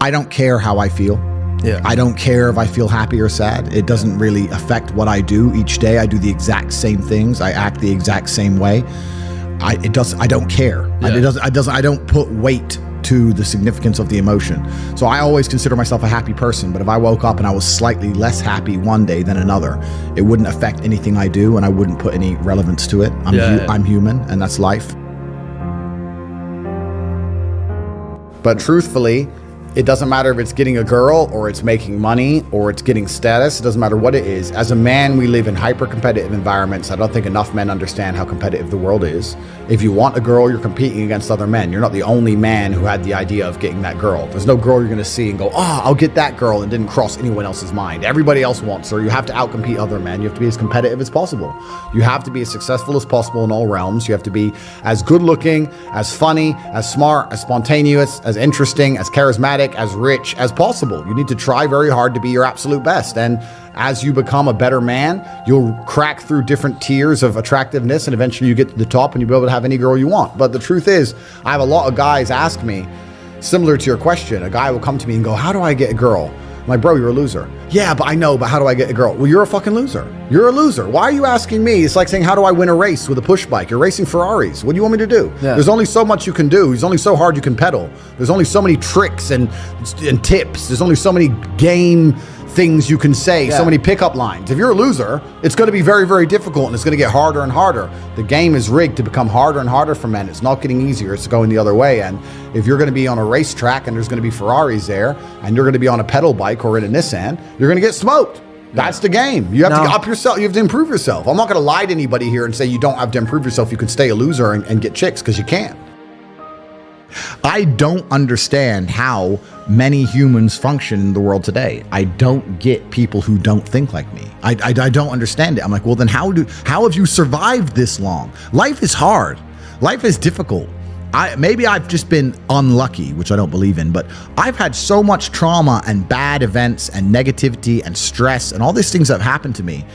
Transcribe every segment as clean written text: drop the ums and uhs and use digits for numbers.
I don't care how I feel. Yeah. I don't care if I feel happy or sad. It doesn't really affect what I do each day. I do the exact same things. I act the exact same way. I don't care. Yeah. I don't put weight to the significance of the emotion. So I always consider myself a happy person, but if I woke up and I was slightly less happy one day than another, it wouldn't affect anything I do, and I wouldn't put any relevance to it. I'm human, and that's life. But truthfully, it doesn't matter if it's getting a girl or it's making money or it's getting status. It doesn't matter what it is. As a man, we live in hyper-competitive environments. I don't think enough men understand how competitive the world is. If you want a girl, you're competing against other men. You're not the only man who had the idea of getting that girl. There's no girl you're going to see and go, oh, I'll get that girl, and didn't cross anyone else's mind. Everybody else wants her. You have to outcompete other men. You have to be as competitive as possible. You have to be as successful as possible in all realms. You have to be as good looking, as funny, as smart, as spontaneous, as interesting, as charismatic, as rich as possible. You need to try very hard to be your absolute best. And as you become a better man, you'll crack through different tiers of attractiveness, and eventually you get to the top and you'll be able to have any girl you want. But the truth is, I have a lot of guys ask me, similar to your question, a guy will come to me and go, how do I get a girl? I'm like, bro, you're a loser. Yeah, but I know, but how do I get a girl? Well, you're a fucking loser. You're a loser. Why are you asking me? It's like saying, how do I win a race with a push bike? You're racing Ferraris. What do you want me to do? Yeah. There's only so much you can do. There's only so hard you can pedal. There's only so many tricks and tips. There's only so many game things you can say, so many pickup lines. If you're a loser, it's going to be very, very difficult, and it's going to get harder and harder. The game is rigged to become harder and harder for men. It's not getting easier. It's going the other way. And if you're going to be on a racetrack and there's going to be Ferraris there, and you're going to be on a pedal bike or in a Nissan, you're going to get smoked. That's the game. You have to up yourself. You have to improve yourself. I'm not going to lie to anybody here and say you don't have to improve yourself. You can stay a loser and get chicks, because you can't. I don't understand how many humans function in the world today. I don't get people who don't think like me. I don't understand it. I'm like, well, then how have you survived this long? Life is hard. Life is difficult. Maybe I've just been unlucky, which I don't believe in, but I've had so much trauma and bad events and negativity and stress and all these things that have happened to me,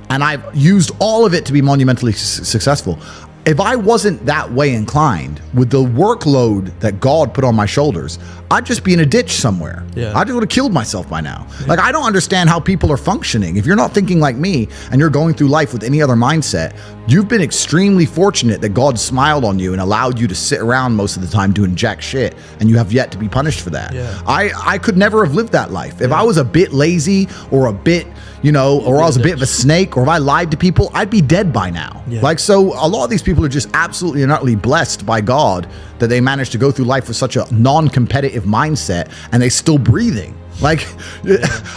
and I've used all of it to be monumentally successful. If I wasn't that way inclined, with the workload that God put on my shoulders, I'd just be in a ditch somewhere. I just would have killed myself by now. Like, I don't understand how people are functioning. If you're not thinking like me and you're going through life with any other mindset, you've been extremely fortunate that God smiled on you and allowed you to sit around most of the time doing jack shit, and you have yet to be punished for that. I could never have lived that life. If I was a bit lazy or a bit, or I was a bit of a snake, or if I lied to people, I'd be dead by now. Like, so a lot of these people are just absolutely and utterly blessed by God that they managed to go through life with such a non-competitive mindset, and they still breathing. Like,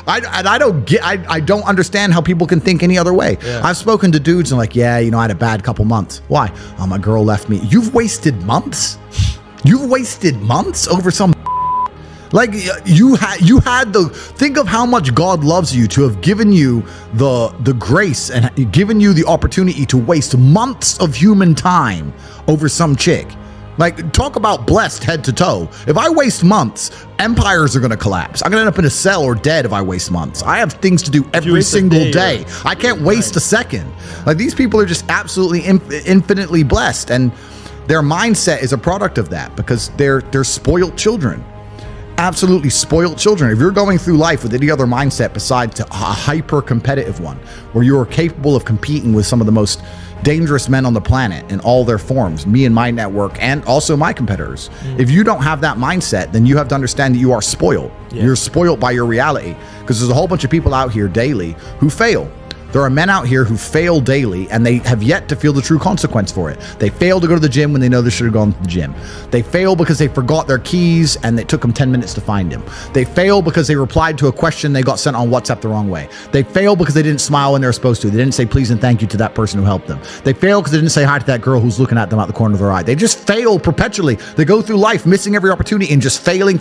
I don't understand how people can think any other way. I've spoken to dudes and like, I had a bad couple months. Why? Oh, my girl left me. You've wasted months? You've wasted months over some. Like, you had think of how much God loves you to have given you the grace and given you the opportunity to waste months of human time over some chick. Like, talk about blessed head to toe. If I waste months, empires are going to collapse. I'm going to end up in a cell or dead if I waste months. I have things to do every single day. I can't waste a second. Like, these people are just absolutely infinitely blessed, and their mindset is a product of that, because they're spoiled children. Absolutely spoiled children. If you're going through life with any other mindset besides a hyper-competitive one, where you are capable of competing with some of the most dangerous men on the planet in all their forms, me and my network, and also my competitors. If you don't have that mindset, then you have to understand that you are spoiled. You're spoiled by your reality, because there's a whole bunch of people out here daily who fail. There are men out here who fail daily, and they have yet to feel the true consequence for it. They fail to go to the gym when they know they should have gone to the gym. They fail because they forgot their keys and it took them 10 minutes to find them. They fail because they replied to a question they got sent on WhatsApp the wrong way. They fail because they didn't smile when they were supposed to. They didn't say please and thank you to that person who helped them. They fail because they didn't say hi to that girl who's looking at them out the corner of their eye. They just fail perpetually. They go through life missing every opportunity and just failing.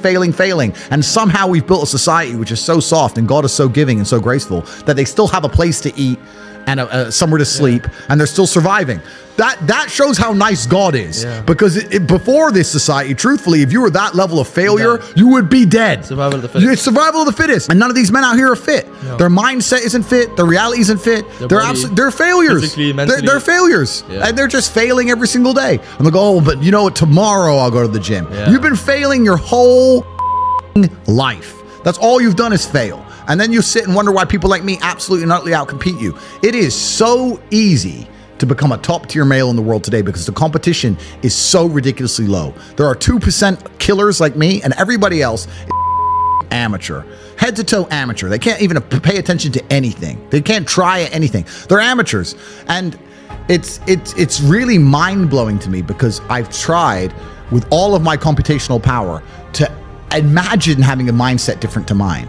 And somehow we've built a society which is so soft, and God is so giving and so graceful, that they still have a place to eat and somewhere to sleep, and they're still surviving. That shows how nice God is, because before this society, truthfully, if you were that level of failure, you would be dead. Survival of the fittest. It's survival of the fittest, and none of these men out here are fit. No. Their mindset isn't fit. Their reality isn't fit. They're failures. They're failures, and they're just failing every single day. And they go, oh, but tomorrow I'll go to the gym. You've been failing your whole life. That's all you've done is fail. And then you sit and wonder why people like me absolutely and utterly outcompete you. It is so easy to become a top tier male in the world today because the competition is so ridiculously low. There are 2% killers like me, and everybody else is amateur, head to toe amateur. They can't even pay attention to anything. They can't try anything. They're amateurs. And it's really mind blowing to me because I've tried with all of my computational power to imagine having a mindset different to mine.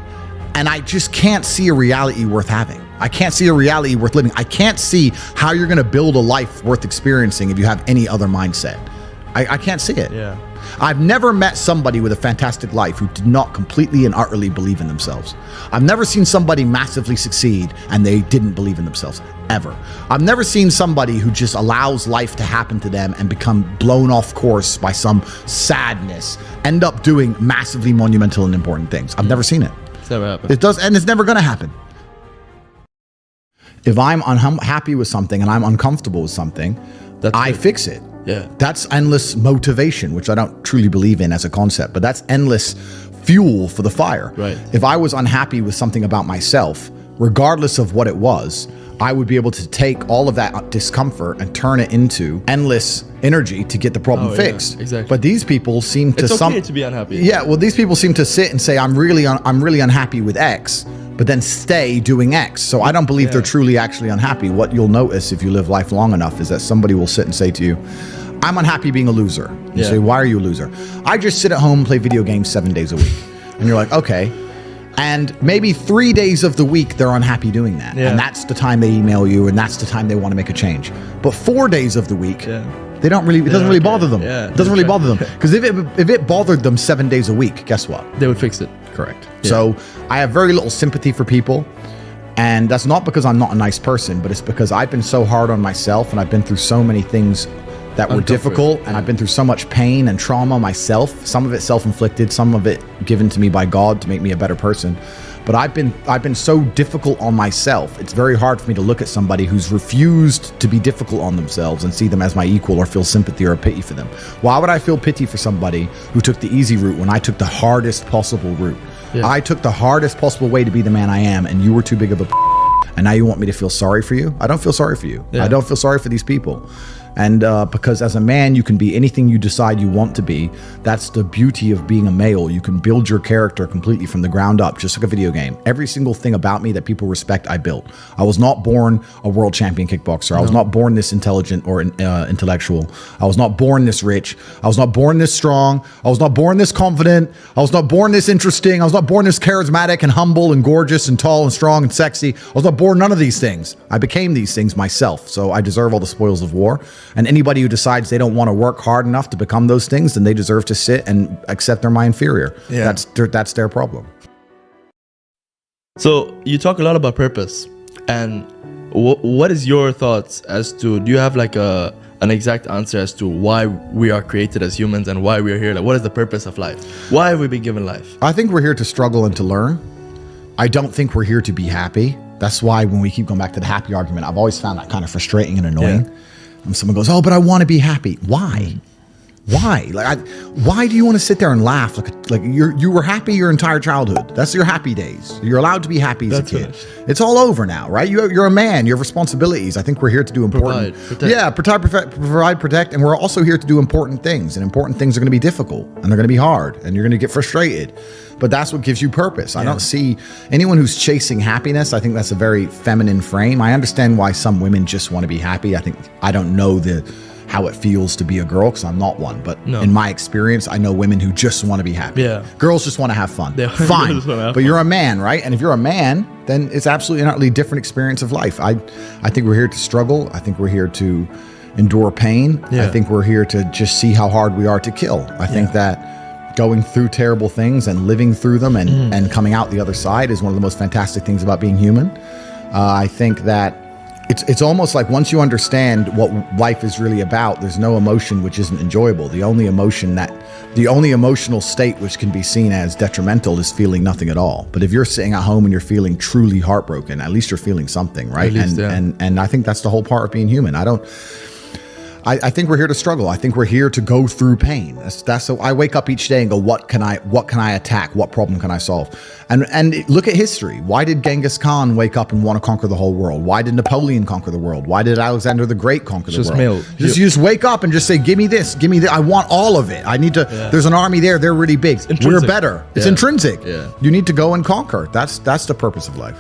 And I just can't see a reality worth having. I can't see a reality worth living. I can't see how you're going to build a life worth experiencing if you have any other mindset. I can't see it. Yeah. I've never met somebody with a fantastic life who did not completely and utterly believe in themselves. I've never seen somebody massively succeed and they didn't believe in themselves, ever. I've never seen somebody who just allows life to happen to them and become blown off course by some sadness, end up doing massively monumental and important things. I've never seen it. It's never happened. It does, and it's never going to happen. If I'm unhappy with something and I'm uncomfortable with something, I fix it. Yeah. That's endless motivation, which I don't truly believe in as a concept, but that's endless fuel for the fire. Right. If I was unhappy with something about myself, regardless of what it was, I would be able to take all of that discomfort and turn it into endless energy to get the problem fixed. Yeah, exactly. But these people seem to It's okay to be unhappy. Yeah, well, these people seem to sit and say, I'm really unhappy with X, but then stay doing X. So I don't believe they're truly actually unhappy. What you'll notice if you live life long enough is that somebody will sit and say to you, I'm unhappy being a loser. You say, why are you a loser? I just sit at home and play video games 7 days a week. And you're like, okay. And maybe 3 days of the week, they're unhappy doing that. Yeah. And that's the time they email you, and that's the time they want to make a change. But 4 days of the week, they don't really, it doesn't really bother them. Yeah, it doesn't really bother them. Because if it bothered them 7 days a week, guess what? They would fix it. Correct. Yeah. So I have very little sympathy for people. And that's not because I'm not a nice person, but it's because I've been so hard on myself and I've been through so many things that were difficult, and I've been through so much pain and trauma myself, some of it self-inflicted, some of it given to me by God to make me a better person. But I've been so difficult on myself. It's very hard for me to look at somebody who's refused to be difficult on themselves and see them as my equal or feel sympathy or pity for them. Why would I feel pity for somebody who took the easy route when I took the hardest possible route? Yeah. I took the hardest possible way to be the man I am, and you were too big of a and now you want me to feel sorry for you? I don't feel sorry for you. I don't feel sorry for these people. And because as a man, you can be anything you decide you want to be. That's the beauty of being a male. You can build your character completely from the ground up, just like a video game. Every single thing about me that people respect, I built. I was not born a world champion kickboxer. I was not born this intelligent or intellectual. I was not born this rich. I was not born this strong. I was not born this confident. I was not born this interesting. I was not born this charismatic and humble and gorgeous and tall and strong and sexy. I was not born none of these things. I became these things myself. So I deserve all the spoils of war. And anybody who decides they don't want to work hard enough to become those things, then they deserve to sit and accept they're my inferior. Yeah. That's their problem. So you talk a lot about purpose. And what is your thoughts as to, do you have like an exact answer as to why we are created as humans and why we are here? Like, what is the purpose of life? Why have we been given life? I think we're here to struggle and to learn. I don't think we're here to be happy. That's why when we keep going back to the happy argument, I've always found that kind of frustrating and annoying. Yeah. And someone goes, oh, but I want to be happy. Why? Why? Why do you want to sit there and laugh? Like you were happy your entire childhood. That's your happy days. You're allowed to be happy as a kid. Finished. It's all over now, right? You're a man. You have responsibilities. I think we're here to do important. Provide, protect, and we're also here to do important things. And important things are going to be difficult, and they're going to be hard, and you're going to get frustrated. But that's what gives you purpose. I don't see anyone who's chasing happiness. I think that's a very feminine frame. I understand why some women just want to be happy. I don't know how it feels to be a girl because I'm not one. But in my experience, I know women who just want to be happy. Yeah. Girls just want to have fun. Fine. But you're a man, right? And if you're a man, then it's absolutely an utterly different experience of life. I think we're here to struggle. I think we're here to endure pain. Yeah. I think we're here to just see how hard we are to kill. I think that going through terrible things and living through them and coming out the other side is one of the most fantastic things about being human. I think that it's almost like once you understand what life is really about, there's no emotion which isn't enjoyable. The only emotional state which can be seen as detrimental is feeling nothing at all. But if you're sitting at home and you're feeling truly heartbroken, at least you're feeling something, right? And I think that's the whole part of being human. I think we're here to struggle. I think we're here to go through pain. That's so I wake up each day and go, what can I attack? What problem can I solve? And look at history. Why did Genghis Khan wake up and want to conquer the whole world? Why did Napoleon conquer the world? Why did Alexander the Great conquer the world? You just wake up and just say, give me this, give me that. I want all of it. I need to, there's an army there. They're really big. We're better. It's intrinsic. Yeah. You need to go and conquer. That's the purpose of life.